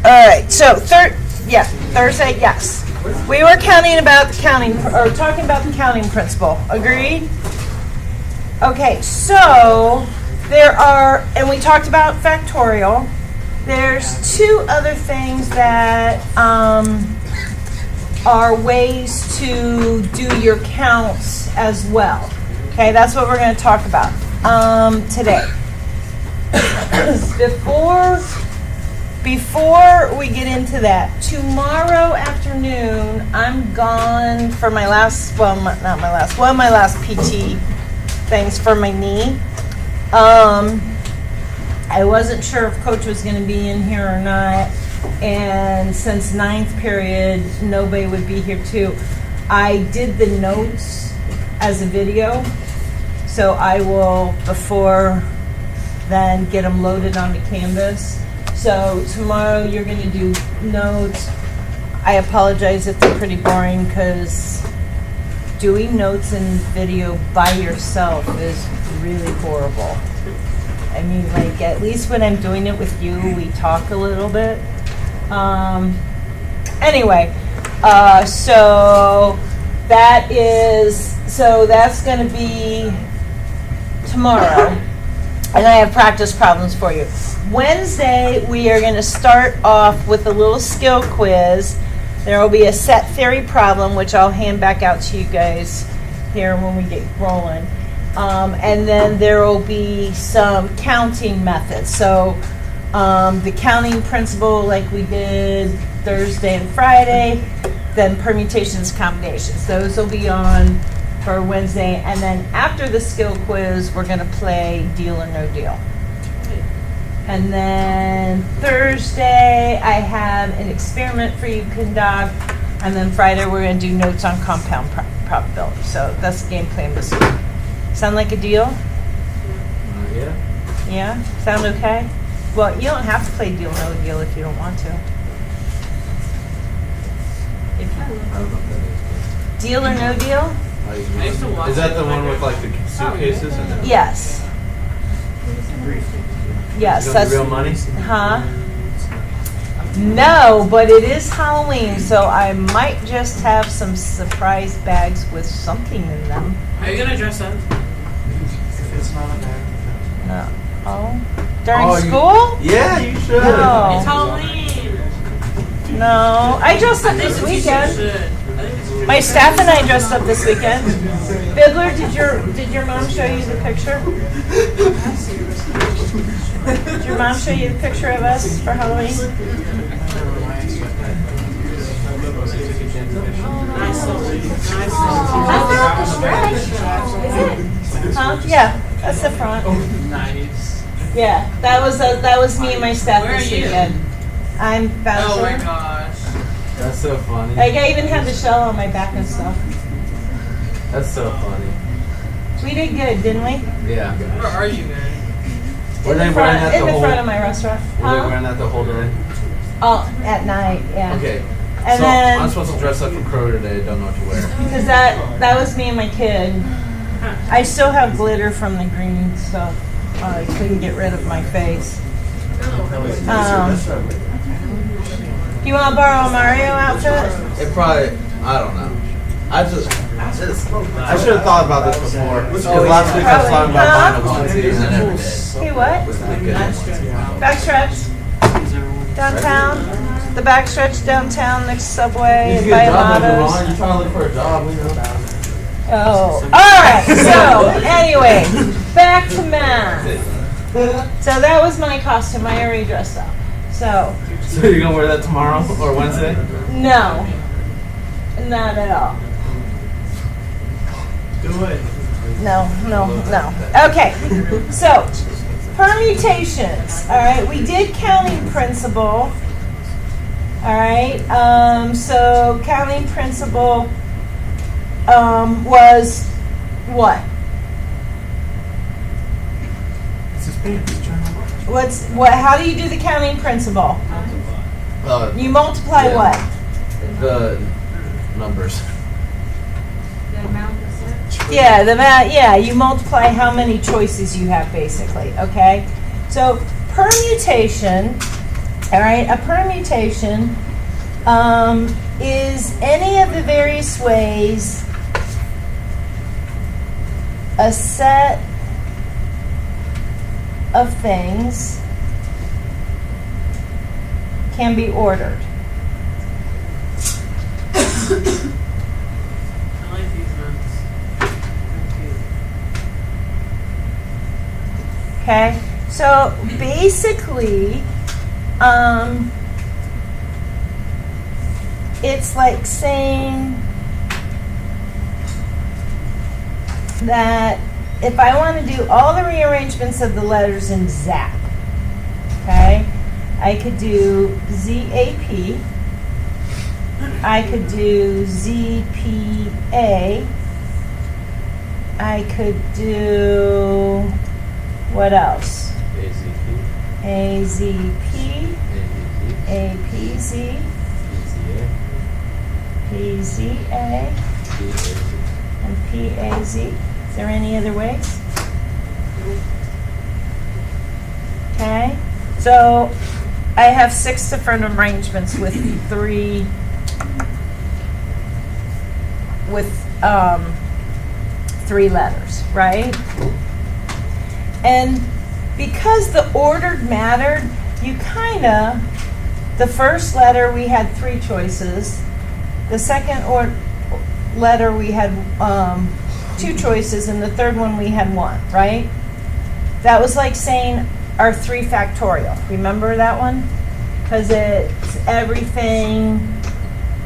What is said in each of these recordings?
right, so Thursday, yes. We were talking about the counting principle. Agreed? Okay, so there are, and we talked about factorial. There's two other things that are ways to do your counts as well. Okay, that's what we're going to talk about today. Before we get into that, tomorrow afternoon I'm gone for my last, one of my last PT things for my knee. I wasn't sure if Coach was going to be in here or not, and since 9th period, nobody would be here too. I did the notes as a video, so I will, before then, get them loaded onto Canvas. So tomorrow you're going to do notes. I apologize if they're pretty boring, because doing notes in video by yourself is really horrible. I mean, like, at least when I'm doing it with you, we talk a little bit. Anyway, so that's going to be tomorrow. And I have practice problems for you. Wednesday, we are going to start off with a little skill quiz. There will be a set theory problem, which I'll hand back out to you guys here when we get rolling. And then there will be some counting methods. So the counting principle, like we did Thursday and Friday, then permutations, combinations. Those will be on for Wednesday. And then after the skill quiz, we're going to play deal or no deal. And then Thursday, I have an experiment for you to conduct. And then Friday, we're going to do notes on compound probability. So that's the game plan this week. Sound like a deal? Yeah. Yeah? Sound okay? Well, you don't have to play deal or no deal if you don't want to. Deal or no deal? Is that the one with like the suitcases? And Yes. Yes, that's that's real money. Huh? No, but it is Halloween, so I might just have some surprise bags with something in them. Are you gonna dress up? If it's not a bag. No. Oh? During school? Yeah, you should. No. It's Halloween. No. I dressed up this weekend. My staff and I dressed up this weekend. Bidler, did your mom show you the picture? Did your mom show you the picture of us for Halloween? Huh? Yeah, that's the front. Nice. Yeah, that was me and my staff Where are this you? weekend. I'm Oh my Bachelor. gosh. That's so funny. Like, I even had the shell on my back and stuff. That's so funny. We did good, didn't we? Yeah. Where are you, man? Were In they the wearing front, that in the the whole? front of my restaurant. Were they Huh? wearing that the whole day? Oh, at night, yeah. Okay. And so then- I'm supposed to dress up for Kroger today. Don't know what to wear. Because that was me and my kid. I still have glitter from the green stuff. I couldn't get rid of my face. You want to borrow a Mario outfit? It probably. I don't know. I should have thought about this before. Because last week I was talking about buying a onesie and then every day. Hey, what? Was the good onesie. Backstretch downtown. The backstretch downtown next to Subway You and get buy a job later Amados. on. You're trying to look for a job. We know. Oh, all right. So anyway, back to math. So that was my costume. I already dressed up. So So you're gonna wear that tomorrow or Wednesday? no, not at all. Do it. No. Okay, so permutations. All right, we did counting principle. All right, so counting principle was what? How do you do the counting principle? You multiply Yeah. what? The numbers. Yeah, you multiply how many choices you have, basically, okay? So permutation All right, a permutation is any of the various ways a set of things can be ordered. I like these ones. They're cute. Okay, so basically, it's like saying that if I want to do all the rearrangements of the letters in ZAP, okay, I could do ZAP, I could do ZPA, I could do, what else? AZP, APZ, PZA, and PAZ. Is there any other ways? Okay, so I have 6 different arrangements with three letters, right? And because the ordered mattered, you the first letter we had 3 choices, the second letter we had 2 choices, and the third one we had 1, right? That was like saying our 3 factorial. Remember that one? Because it's everything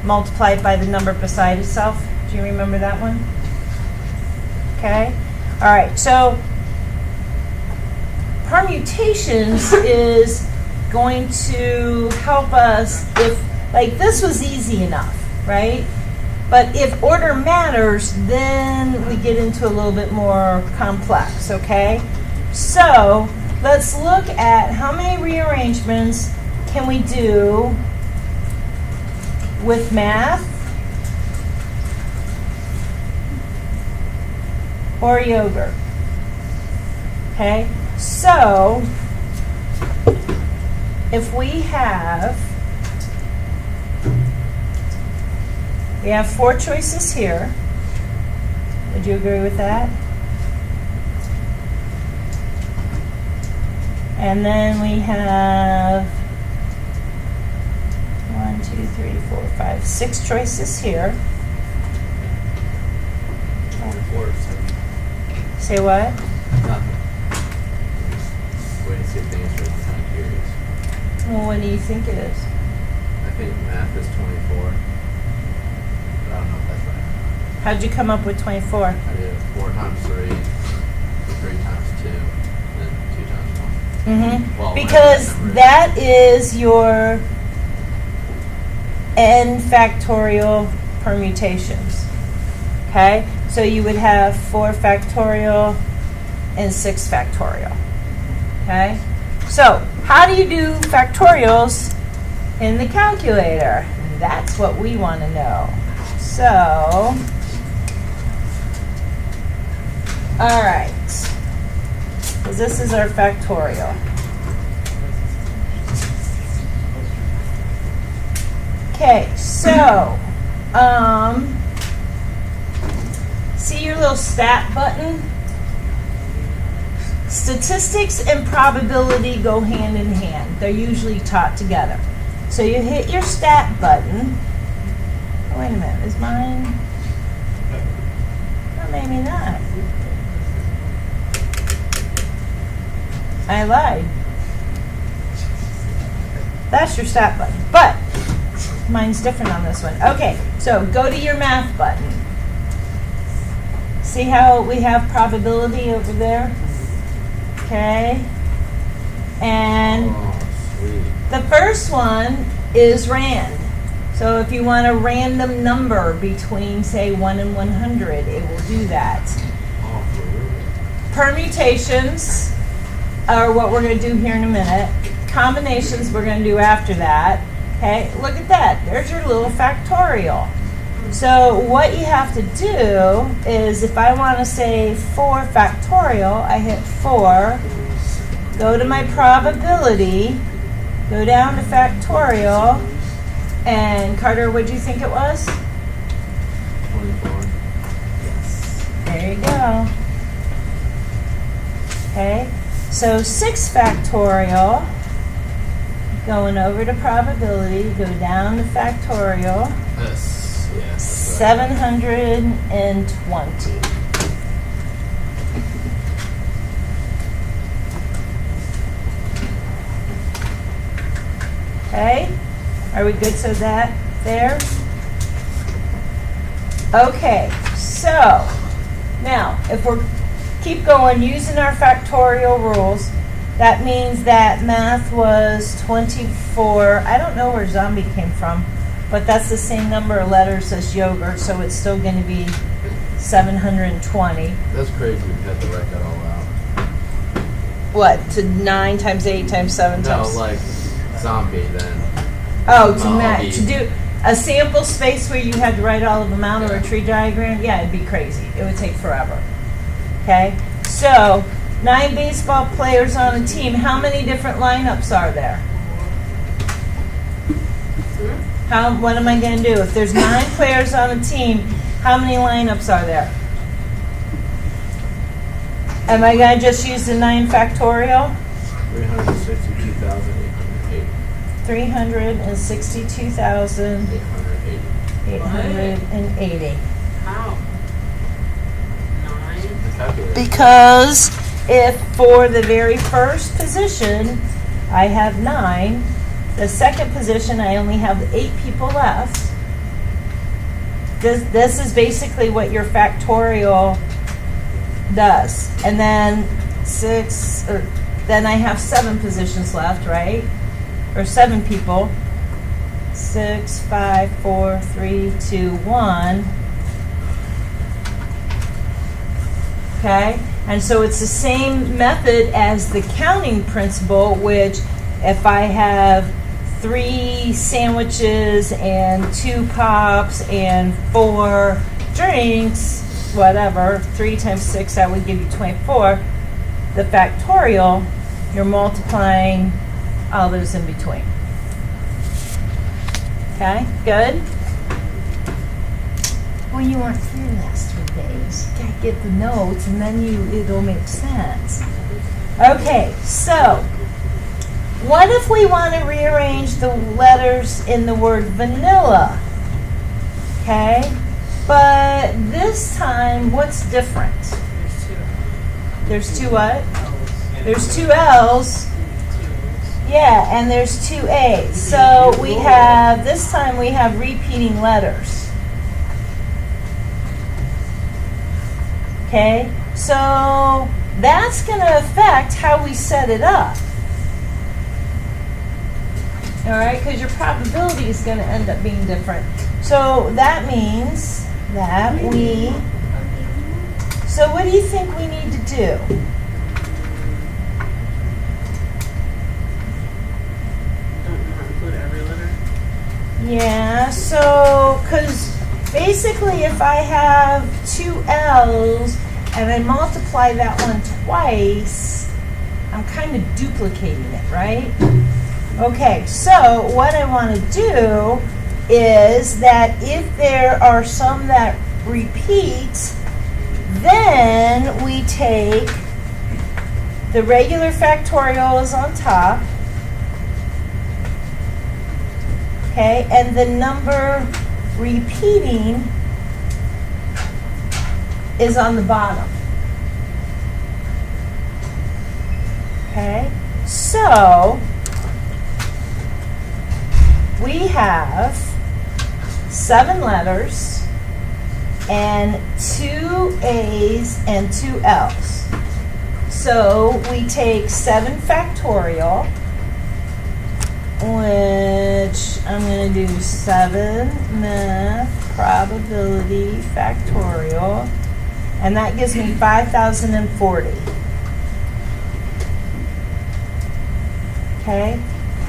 multiplied by the number beside itself. Do you remember that one? Okay. All right. So permutations is going to help us if, like, this was easy enough, right? But if order matters, then we get into a little bit more complex, okay? So let's look at how many rearrangements can we do with math or yogurt. Okay, so if we have 4 choices here. Would you agree with that? And then we have 1, 2, 3, 4, 5, 6 choices here. Say what? Nothing. Wait to see if the answer is. I'm kind of curious. Well, what do you think it is? I think math is 24. But I don't know if that's right. How'd you come up with 24? I did 4 times 3, 3 times 2, and then 2 times 1. Mm-hmm. Well, Because whatever number that is your n factorial permutations. Okay? So you would have 4 factorial and 6 factorial. Okay? So, how do you do factorials in the calculator? That's what we want to know. So, all right. Because this is our factorial. Okay, so, see your little stat button? Statistics and probability go hand in hand. They're usually taught together. So you hit your stat button. Oh, wait a minute, is mine? Oh, maybe not. I lied. That's your stat button. But mine's different on this one. Okay, so go to your math button. See how we have probability over there? Okay. And Oh, sweet. the first one is rand. So if you want a random number between, say, 1 and 100, it will do that. Oh, for real? Permutations are what we're going to do here in a minute. Combinations we're going to do after that. Okay, look at that. There's your little factorial. So what you have to do is, if I want to say 4 factorial, I hit 4, go to my probability, Go down to factorial. And Carter, what'd you think it was? 24. There you go. Okay, so 6 factorial, going over to probability, go down to factorial, Yes. Yeah. That's 720. Okay, are we good so that there? Okay, so now if we're keep going using our factorial rules, that means that math was 24. I don't know where zombie came from, but that's the same number of letters as yogurt, so it's still going to be 720. That's crazy. We had to write that all out. What, to 9 times 8 times 7 No, times? like zombie then. Oh, to Zombie. to do a sample space where you had to write all of them out or a tree diagram, yeah, it'd be crazy. It would take forever. Okay, so 9 baseball players on a team. How many different lineups are there? What am I going to do? If there's 9 players on a team, how many lineups are there? Am I going to just use the 9 factorial? 362,880. 362,880. How? 9? The calculator. Because if for the very first position I have 9, the second position I only have 8 people left. This is basically what your factorial does. And then then I have 7 positions left, right? Or 7 people. 6, 5, 4, 3, 2, 1. Okay? And so it's the same method as the counting principle, which if I have 3 sandwiches and 2 pops and 4 drinks, whatever, 3 times 6, that would give you 24. The factorial, you're multiplying all those in between. Okay, good? Well, you weren't here last 3 days. You gotta get the notes and then it'll make sense. Okay, so what if we want to rearrange the letters in the word vanilla? Okay, but this time, what's different? There's 2. There's 2 what? L's. There's 2 L's. 2 L's. Yeah, and there's 2 A's. So we have, this time we have repeating letters. Okay, so that's going to affect how we set it up. All right, because your probability is going to end up being different. So that means that so what do you think we need to do? Don't not include every letter. Yeah, so, because basically if I have 2 L's and I multiply that one twice, I'm kind of duplicating it, right? Okay, so what I want to do is that if there are some that repeat, then we take the regular factorial is on top, okay, and the number repeating is on the bottom. Okay, so we have 7 letters and 2 A's and 2 L's. So we take 7 factorial, which I'm going to do 7 math probability factorial, and that gives me 5,040. Okay.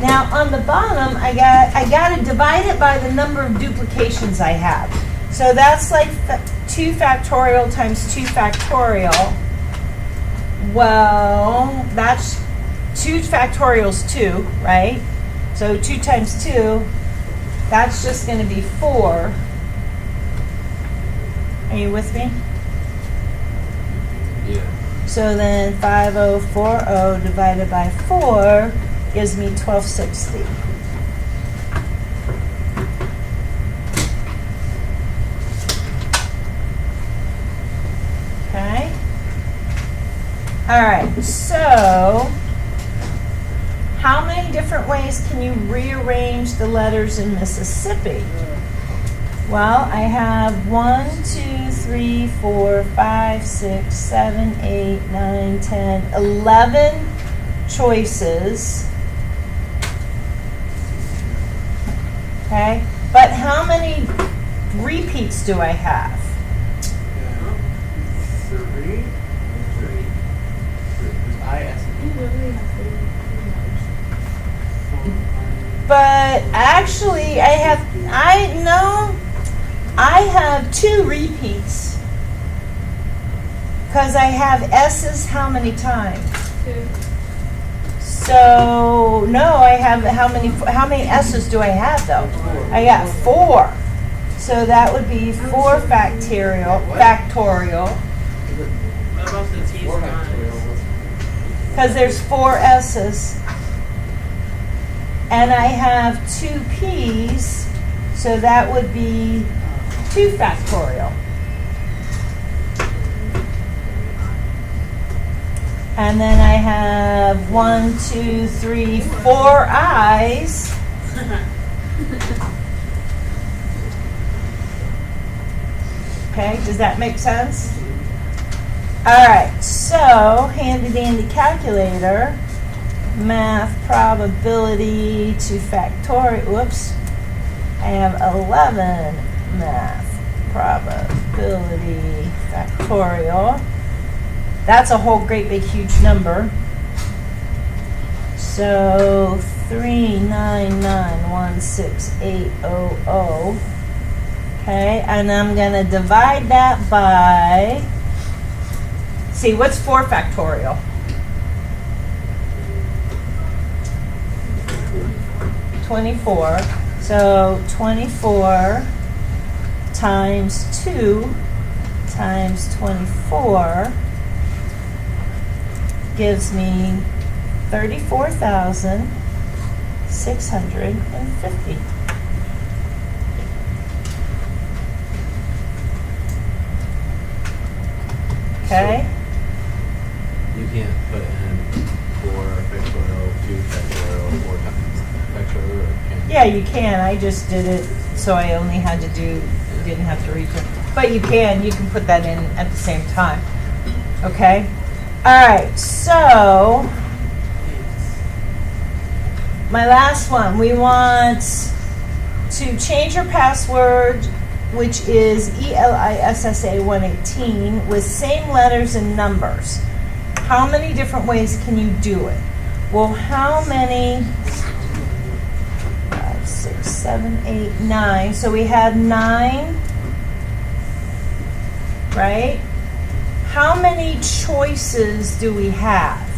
Now on the bottom, I got to divide it by the number of duplications I have. So that's like 2 factorial times 2 factorial. Well, that's 2 factorials 2, right? So 2 times 2, that's just going to be 4. Are you with me? Yeah. So then 5040 divided by 4 gives me 1260. Okay? All right, so how many different ways can you rearrange the letters in Mississippi? Well, I have 1, 2, 3, 4, 5, 6, 7, 8, 9, 10, 11 choices. Okay, but how many repeats do I have? Three. But actually, I have 2 repeats. Because I have S's how many times? 2. So, no, I have, how many S's do I have though? I got 4. So that would be 4 factorial. What about the T's and I's? Because there's 4 S's. And I have 2 P's, so that would be 2 factorial. And then I have 1, 2, 3, 4 I's. Okay, does that make sense? All right, so handy dandy calculator. Math probability to factorial. Whoops. I have 11 math probability factorial. That's a whole great big huge number. So 39916,800. Okay, and I'm going to divide that by, see, what's 4 factorial? 24. So 24 times 2 times 24 gives me 34,650. Okay? You can't put in 4 factorial, 2 factorial, 4 times factorial, or can you? Yeah, you can. I just did it so I only had to didn't have to reach it. But you can put that in at the same time. Okay? All right, so my last one, we want to change your password, which is ELISSA 118, with same letters and numbers. How many different ways can you do it? Well, how many? 5, 6, 7, 8, 9. So we have 9, right? How many choices do we have?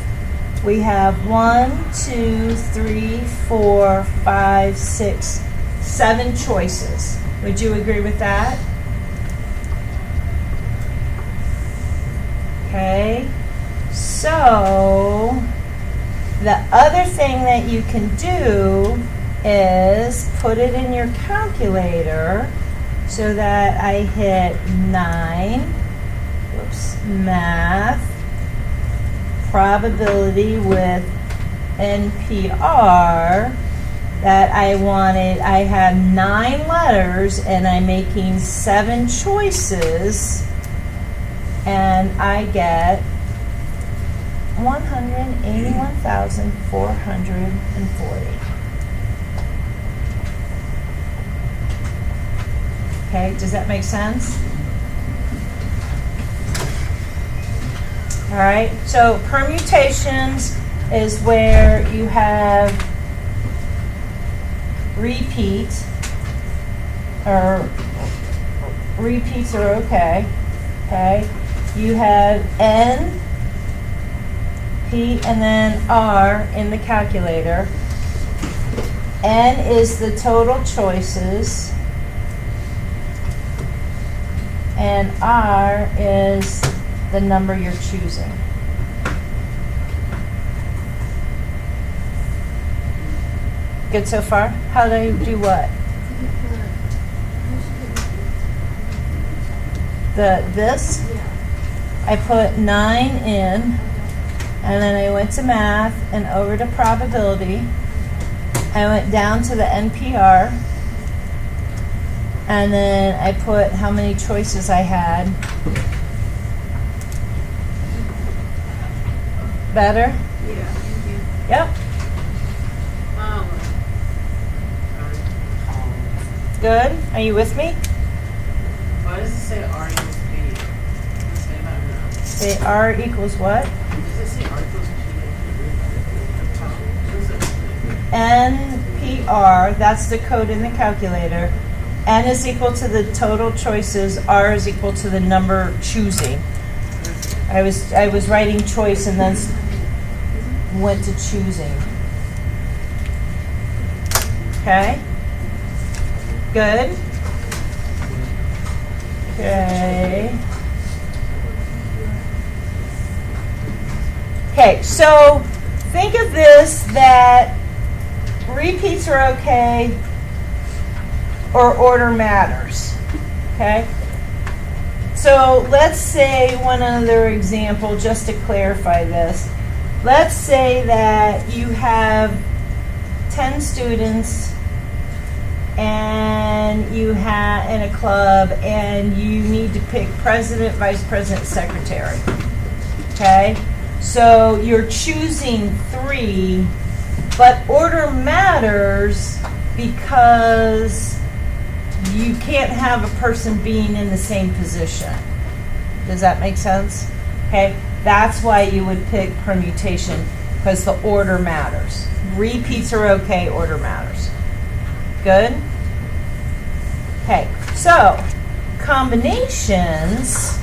We have 1, 2, 3, 4, 5, 6, 7 choices. Would you agree with that? Okay. So the other thing that you can do is put it in your calculator so that I hit 9. Math probability with NPR that I wanted. I have 9 letters and I'm making 7 choices and I get 181,440. Okay, does that make sense? All right, so permutations is where you have repeats are okay. Okay, you have N, P, and then R in the calculator. N is the total choices. And R is the number you're choosing. Good so far? How do you do what? This? I put 9 in, and then I went to math and over to probability. I went down to the NPR, and then I put how many choices I had. Better? Yeah. Yep. Good. Are you with me? Why does it say R equals P? Does it say that or no? Say R equals what? Does it say R equals P? NPR, that's the code in the calculator. N is equal to the total choices. R is equal to the number choosing. I was writing choice and then went to choosing. Okay? Good? Okay. Okay, so think of this that repeats are okay or order matters. Okay? So let's say one other example just to clarify this. Let's say that you have 10 students and you have in a club and you need to pick president, vice president, secretary. Okay? So you're choosing 3, but order matters because you can't have a person being in the same position. Does that make sense? Okay? That's why you would pick permutation, because the order matters. Repeats are okay, order matters. Good? Okay, so combinations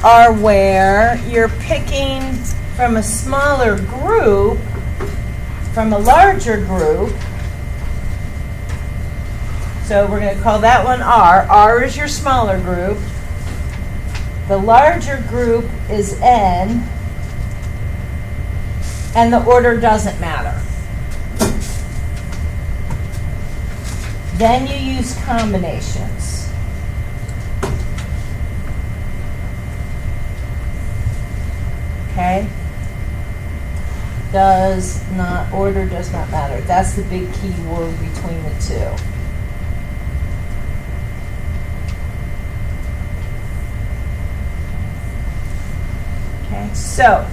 are where you're picking from a smaller group, from a larger group. So we're going to call that one R. R is your smaller group. The larger group is N. And the order doesn't matter. Then you use combinations. Okay? Order does not matter. That's the big key word between the two. Okay, so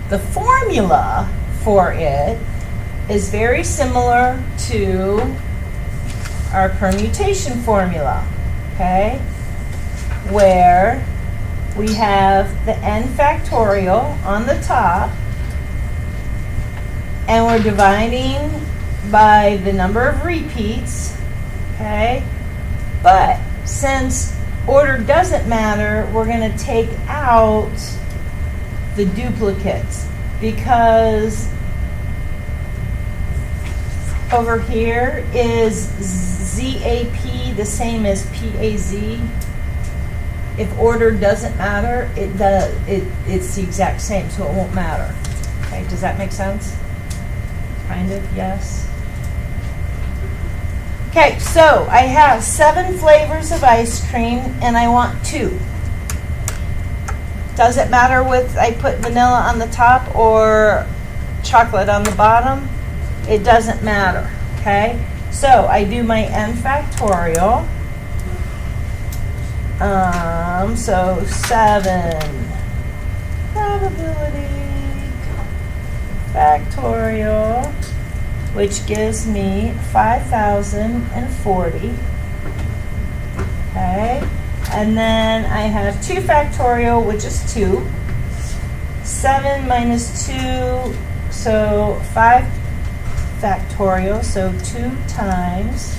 the formula for it is very similar to our permutation formula, okay? Where we have the n factorial on the top, and we're dividing by the number of repeats, okay? But since order doesn't matter, we're going to take out the duplicates, because over here is ZAP the same as PAZ. If order doesn't matter, it's the exact same, so it won't matter. Okay, does that make sense? Kind of, yes. Okay, so I have 7 flavors of ice cream and I want 2. Does it matter with I put vanilla on the top or chocolate on the bottom? It doesn't matter, okay? So I do my n factorial. So 7 probability factorial, which gives me 5,040. Okay, and then I have 2 factorial, which is 2. 7 minus 2, so 5 factorial, so 2 times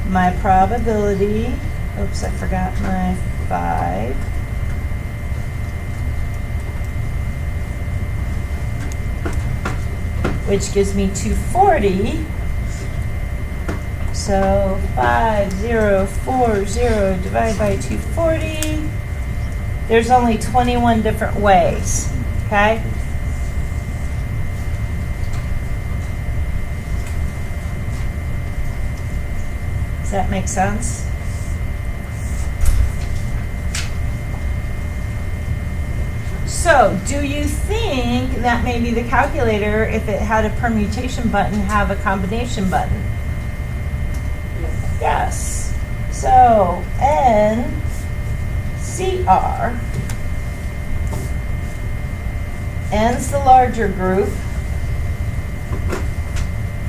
my probability. Oops, I forgot my 5. which gives me 240. So 5040 divided by 240. There's only 21 different ways, okay? Does that make sense? So, do you think that maybe the calculator, if it had a permutation button, have a combination button? Yes. So, NCR, N's the larger group.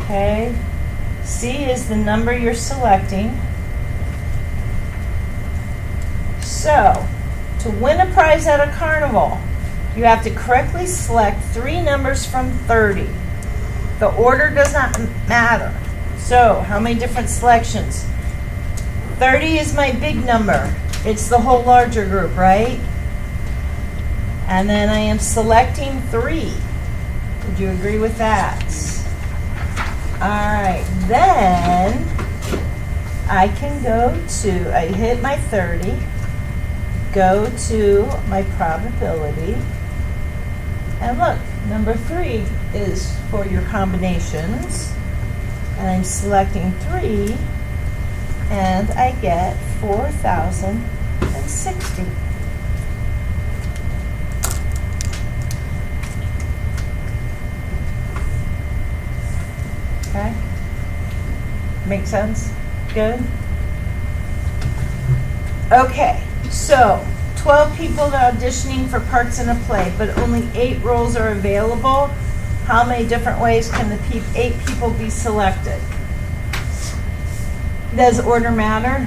Okay. C is the number you're selecting. So, to win a prize at a carnival, you have to correctly select 3 numbers from 30. The order does not matter. So, how many different selections? 30 is my big number. It's the whole larger group, right? And then I am selecting 3. Would you agree with that? All right, then I can go to, I hit my 30, go to my probability, and look, number 3 is for your combinations, and I'm selecting 3, and I get 4,060. Okay? Make sense? Good? Okay, so 12 people are auditioning for parts in a play, but only 8 roles are available. How many different ways can the 8 people be selected? Does order matter?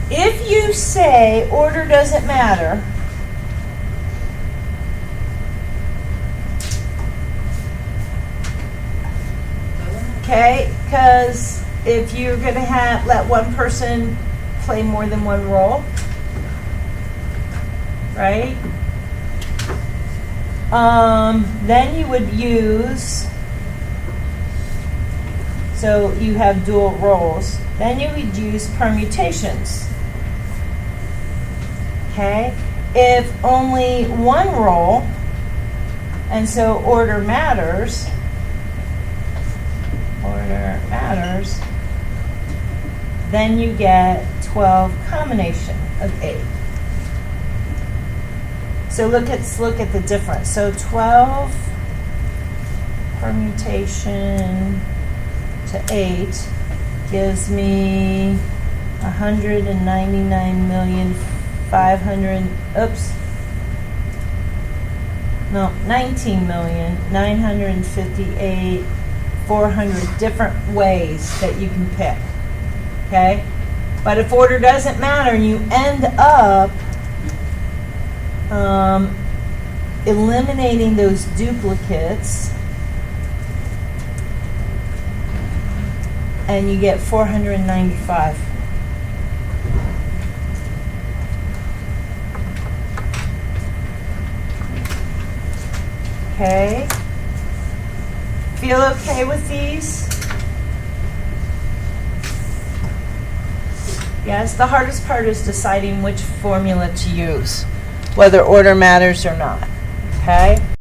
If you say order doesn't matter, okay, because if you're going to let one person play more than one role, right? Then you would use, so you have dual roles, then you would use permutations. Okay? If only one role, and so order matters, then you get 12 combination of 8. So let's look at the difference. So 12 permutation to 8 gives me 19,958,400 different ways that you can pick. Okay? But if order doesn't matter and you end up eliminating those duplicates, and you get 495. Okay. Feel okay with these? Yes, the hardest part is deciding which formula to use, whether order matters or not. Okay?